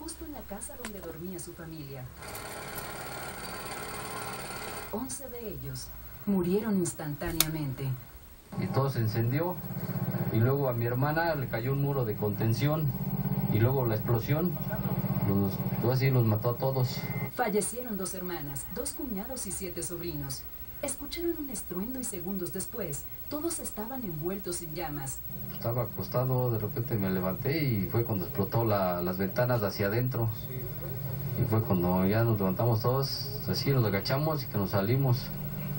justo en la casa donde dormía su familia. 11 de ellos murieron instantáneamente. Y todo se encendió, y luego a mi hermana le cayó un muro de contención, y luego la explosión, así los mató a todos. Fallecieron 2 hermanas, 2 cuñados y 7 sobrinos. Escucharon un estruendo y segundos después, todos estaban envueltos en llamas. Estaba acostado, de repente me levanté y fue cuando explotó las ventanas hacia adentro. Y fue cuando ya nos levantamos todos, así nos agachamos y que nos salimos.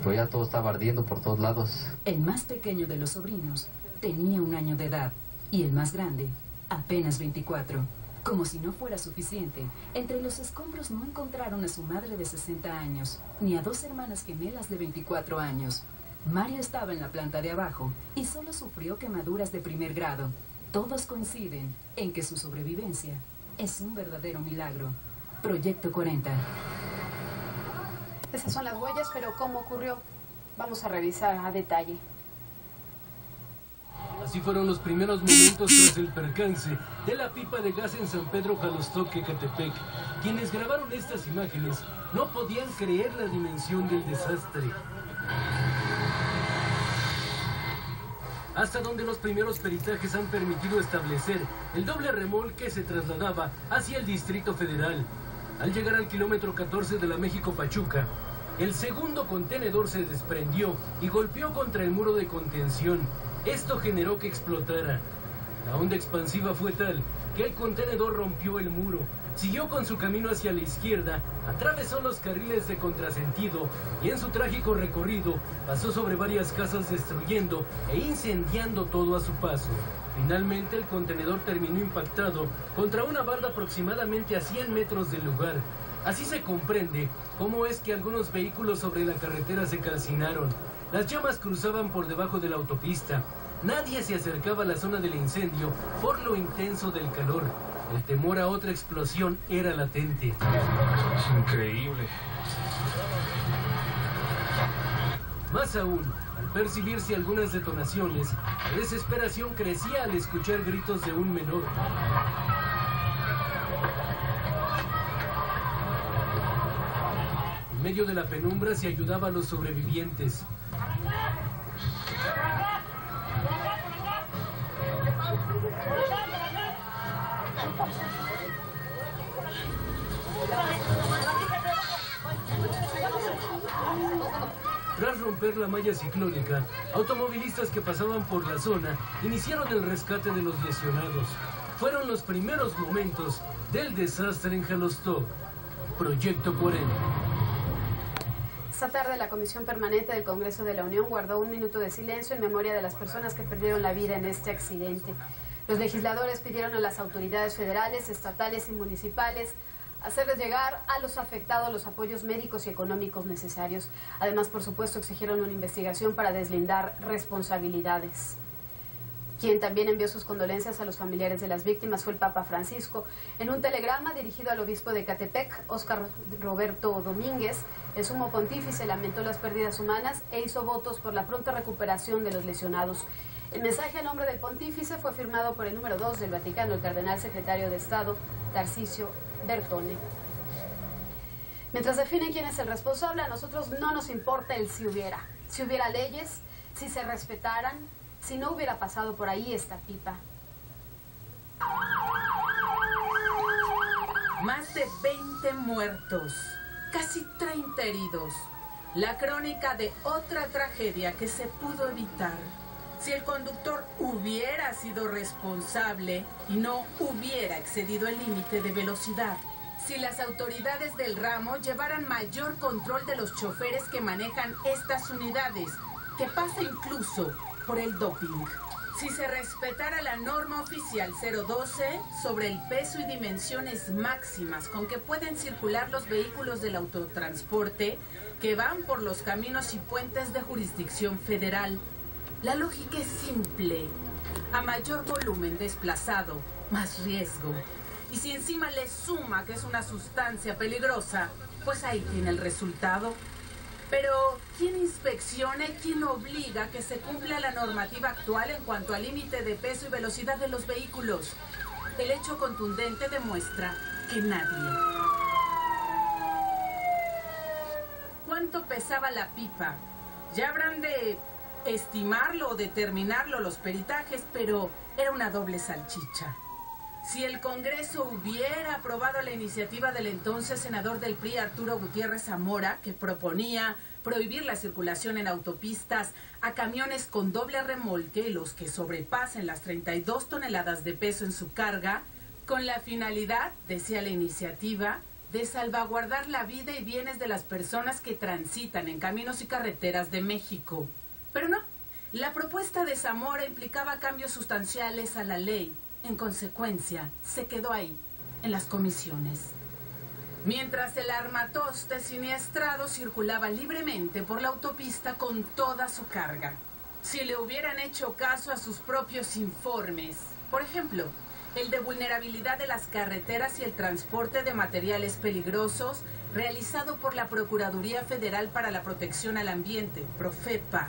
Pero ya todo estaba ardiendo por todos lados. El más pequeño de los sobrinos tenía 1 año de edad y el más grande apenas 24. Como si no fuera suficiente, entre los escombros no encontraron a su madre de 60 años, ni a 2 hermanas gemelas de 24 años. Mario estaba en la planta de abajo y solo sufrió quemaduras de primer grado. Todos coinciden en que su sobrevivencia es un verdadero milagro. Proyecto 40. Esas son las huellas, pero ¿cómo ocurrió? Vamos a revisar a detalle. Así fueron los primeros momentos tras el percance de la pipa de gas en San Pedro Jalostoc, Ecatepec. Quienes grabaron estas imágenes no podían creer la dimensión del desastre. Hasta donde los primeros peritajes han permitido establecer el doble remolque se trasladaba hacia el Distrito Federal. Al llegar al kilómetro 14 de la México-Pachuca, el segundo contenedor se desprendió y golpeó contra el muro de contención. Esto generó que explotara. La onda expansiva fue tal que el contenedor rompió el muro, siguió con su camino hacia la izquierda, atravesó los carriles de contrasentido y en su trágico recorrido pasó sobre varias casas destruyendo e incendiando todo a su paso. Finalmente el contenedor terminó impactado contra una barda aproximadamente a 100 metros del lugar. Así se comprende cómo es que algunos vehículos sobre la carretera se calcinaron. Las llamas cruzaban por debajo de la autopista. Nadie se acercaba a la zona del incendio por lo intenso del calor. El temor a otra explosión era latente. Es increíble. Más aún, al percibirse algunas detonaciones, la desesperación crecía al escuchar gritos de un menor. En medio de la penumbra se ayudaba a los sobrevivientes. Tras romper la malla ciclónica, automovilistas que pasaban por la zona iniciaron el rescate de los lesionados. Fueron los primeros momentos del desastre en Jalostoc. Proyecto 40. Esta tarde la Comisión Permanente del Congreso de la Unión guardó 1 minuto de silencio en memoria de las personas que perdieron la vida en este accidente. Los legisladores pidieron a las autoridades federales, estatales y municipales hacerles llegar a los afectados los apoyos médicos y económicos necesarios. Además, por supuesto, exigieron una investigación para deslindar responsabilidades. Quien también envió sus condolencias a los familiares de las víctimas fue el Papa Francisco. En un telegrama dirigido al obispo de Ecatepec, Óscar Roberto Domínguez, el sumo pontífice lamentó las pérdidas humanas e hizo votos por la pronta recuperación de los lesionados. El mensaje a nombre del pontífice fue firmado por el número 2 del Vaticano, el cardenal secretario de Estado, Tarcisio Bertone. Mientras definen quién es el responsable, a nosotros no nos importa el si hubiera. Si hubiera leyes, si se respetaran, si no hubiera pasado por ahí esta pipa. Más de 20 muertos, casi 30 heridos. La crónica de otra tragedia que se pudo evitar si el conductor hubiera sido responsable y no hubiera excedido el límite de velocidad. Si las autoridades del ramo llevaran mayor control de los choferes que manejan estas unidades, que pasa incluso por el doping. Si se respetara la norma oficial 012 sobre el peso y dimensiones máximas con que pueden circular los vehículos del autotransporte que van por los caminos y puentes de jurisdicción federal. La lógica es simple. A mayor volumen desplazado, más riesgo. Y si encima le suma que es una sustancia peligrosa, pues ahí tiene el resultado. Pero, ¿quién inspecciona y quién obliga que se cumpla la normativa actual en cuanto al límite de peso y velocidad de los vehículos? El hecho contundente demuestra que nadie. ¿Cuánto pesaba la pipa? Ya habrán de estimarlo o determinarlo los peritajes, pero era una doble salchicha. Si el Congreso hubiera aprobado la iniciativa del entonces senador del PRI, Arturo Gutiérrez Zamora, que proponía prohibir la circulación en autopistas a camiones con doble remolque y los que sobrepasen las 32 toneladas de peso en su carga, con la finalidad, decía la iniciativa, de salvaguardar la vida y bienes de las personas que transitan en caminos y carreteras de México. Pero no, la propuesta de Zamora implicaba cambios sustanciales a la ley. En consecuencia, se quedó ahí, en las comisiones. Mientras el armatoste siniestrado circulaba libremente por la autopista con toda su carga. Si le hubieran hecho caso a sus propios informes, por ejemplo, el de vulnerabilidad de las carreteras y el transporte de materiales peligrosos, realizado por la Procuraduría Federal para la Protección al Ambiente, Profepa,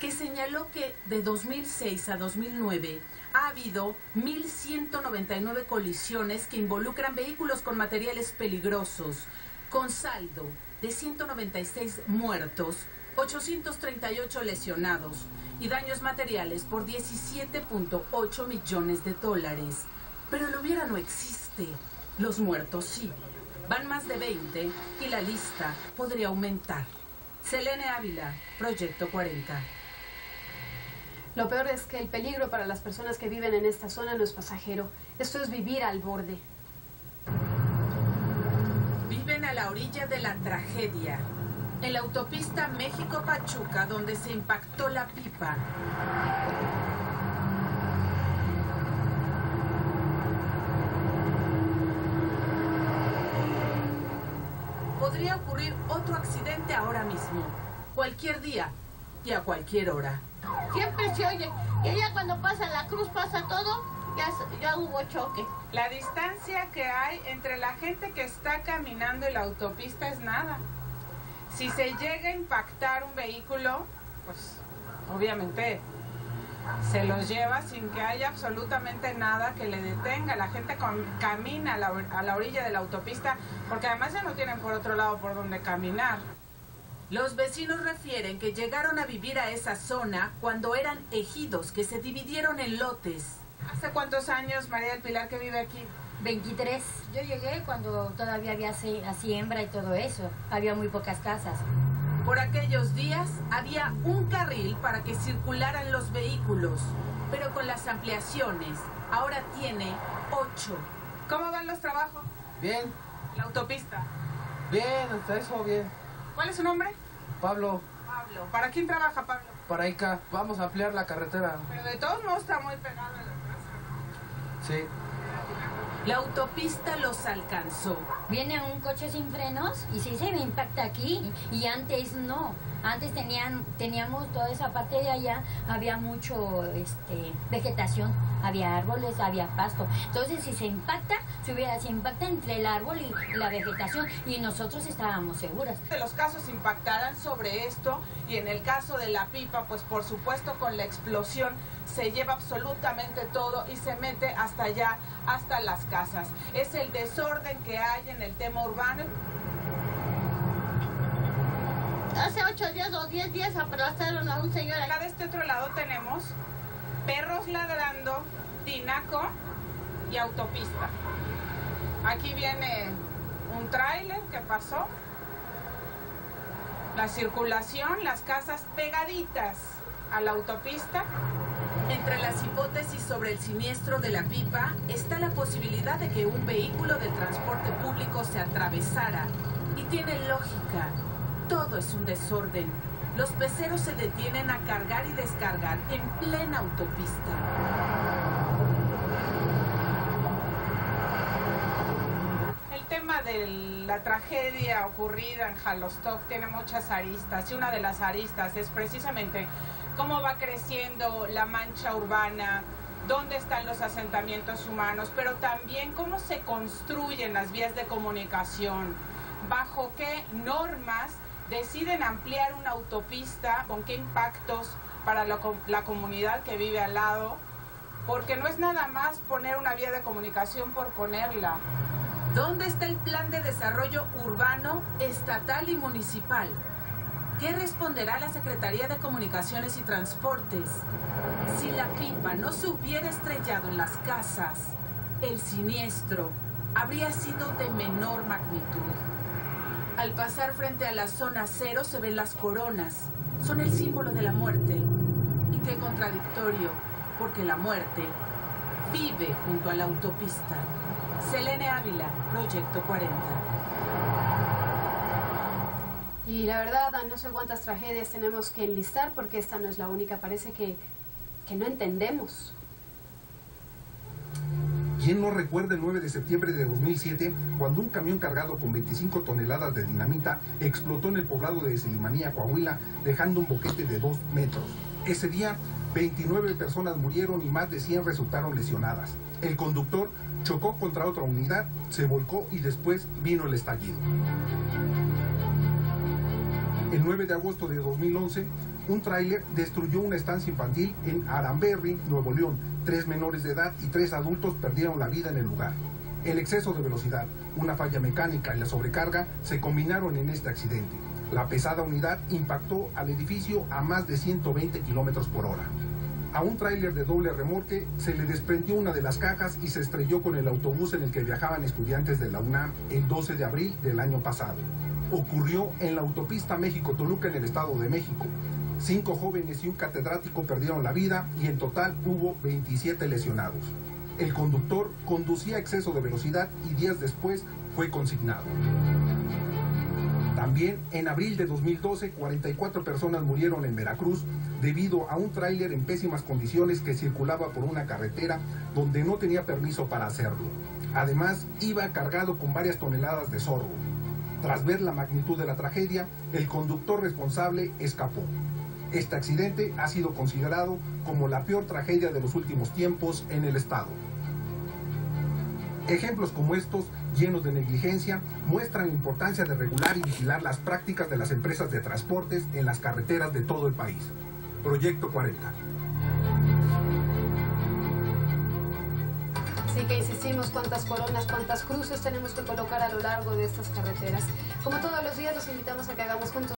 que señaló que de 2006 a 2009 ha habido 1.199 colisiones que involucran vehículos con materiales peligrosos, con saldo de 196 muertos, 838 lesionados y daños materiales por 17.8 millones de dólares. Pero el hubiera no existe. Los muertos sí. Van más de 20 y la lista podría aumentar. Selene Ávila, Proyecto 40. Lo peor es que el peligro para las personas que viven en esta zona no es pasajero. Esto es vivir al borde. Viven a la orilla de la tragedia. En la autopista México-Pachuca, donde se impactó la pipa. Podría ocurrir otro accidente ahora mismo, cualquier día y a cualquier hora. Siempre se oye que ya cuando pasa la cruz, pasa todo, ya hubo choque. La distancia que hay entre la gente que está caminando y la autopista es nada. Si se llega a impactar un vehículo, pues obviamente se los lleva sin que haya absolutamente nada que le detenga. La gente camina a la orilla de la autopista porque además ya no tienen por otro lado por donde caminar. Los vecinos refieren que llegaron a vivir a esa zona cuando eran ejidos que se dividieron en lotes. ¿Hace cuántos años, María del Pilar, que vive aquí? 23. Yo llegué cuando todavía había siembra y todo eso. Había muy pocas casas. Por aquellos días había un carril para que circularan los vehículos, pero con las ampliaciones ahora tiene 8. ¿Cómo van los trabajos? Bien. ¿La autopista? Bien, hasta eso bien. ¿Cuál es su nombre? Pablo. Pablo. ¿Para quién trabaja, Pablo? Para ICA. Vamos a ampliar la carretera. Pero de todos modos está muy pegado a la casa. Sí. La autopista los alcanzó. Viene un coche sin frenos y sí se me impacta aquí. Y antes no. Antes teníamos toda esa parte de allá, había mucho vegetación, había árboles, había pasto. Entonces si se impacta entre el árbol y la vegetación y nosotros estábamos seguras. De los casos impactarán sobre esto y en el caso de la pipa, pues por supuesto con la explosión se lleva absolutamente todo y se mete hasta allá, hasta las casas. Es el desorden que hay en el tema urbano. Hace 8 días o 10 días aplastaron a un señor. Acá de este otro lado tenemos perros ladrando, tinaco y autopista. Aquí viene un tráiler que pasó. La circulación, las casas pegaditas a la autopista. Entre las hipótesis sobre el siniestro de la pipa está la posibilidad de que un vehículo de transporte público se atravesara. Y tiene lógica. Todo es un desorden. Los peceros se detienen a cargar y descargar en plena autopista. El tema de la tragedia ocurrida en Jalostoc tiene muchas aristas y una de las aristas es precisamente cómo va creciendo la mancha urbana, dónde están los asentamientos humanos, pero también cómo se construyen las vías de comunicación, bajo qué normas deciden ampliar una autopista, con qué impactos para la comunidad que vive al lado, porque no es nada más poner una vía de comunicación por ponerla. ¿Dónde está el plan de desarrollo urbano, estatal y municipal? ¿Qué responderá la Secretaría de Comunicaciones y Transportes? Si la pipa no se hubiera estrellado en las casas, el siniestro habría sido de menor magnitud. Al pasar frente a la zona cero se ven las coronas. Son el símbolo de la muerte. Y qué contradictorio, porque la muerte vive junto a la autopista. Selene Ávila, Proyecto 40. Y la verdad, no sé cuántas tragedias tenemos que enlistar, porque esta no es la única. Parece que no entendemos. ¿Quién no recuerda el 9 de septiembre de 2007, cuando un camión cargado con 25 toneladas de dinamita explotó en el poblado de Silimanía, Coahuila, dejando un boquete de 2 metros? Ese día, 29 personas murieron y más de 100 resultaron lesionadas. El conductor chocó contra otra unidad, se volcó y después vino el estallido. El 9 de agosto de 2011, un tráiler destruyó una estancia infantil en Aranberry, Nuevo León. 3 menores de edad y 3 adultos perdieron la vida en el lugar. El exceso de velocidad, una falla mecánica y la sobrecarga se combinaron en este accidente. La pesada unidad impactó al edificio a más de 120 kilómetros por hora. A un tráiler de doble remolque se le desprendió una de las cajas y se estrelló con el autobús en el que viajaban estudiantes de la UNAM el 12 de abril del año pasado. Ocurrió en la autopista México-Toluca en el Estado de México. 5 jóvenes y un catedrático perdieron la vida y en total hubo 27 lesionados. El conductor conducía a exceso de velocidad y días después fue consignado. También en abril de 2012, 44 personas murieron en Veracruz debido a un tráiler en pésimas condiciones que circulaba por una carretera donde no tenía permiso para hacerlo. Además, iba cargado con varias toneladas de sorgo. Tras ver la magnitud de la tragedia, el conductor responsable escapó. Este accidente ha sido considerado como la peor tragedia de los últimos tiempos en el estado. Ejemplos como estos, llenos de negligencia, muestran la importancia de regular y vigilar las prácticas de las empresas de transportes en las carreteras de todo el país. Proyecto 40. Así que insistimos, cuántas coronas, cuántas cruces tenemos que colocar a lo largo de estas carreteras. Como todos los días, los invitamos a que hagamos juntos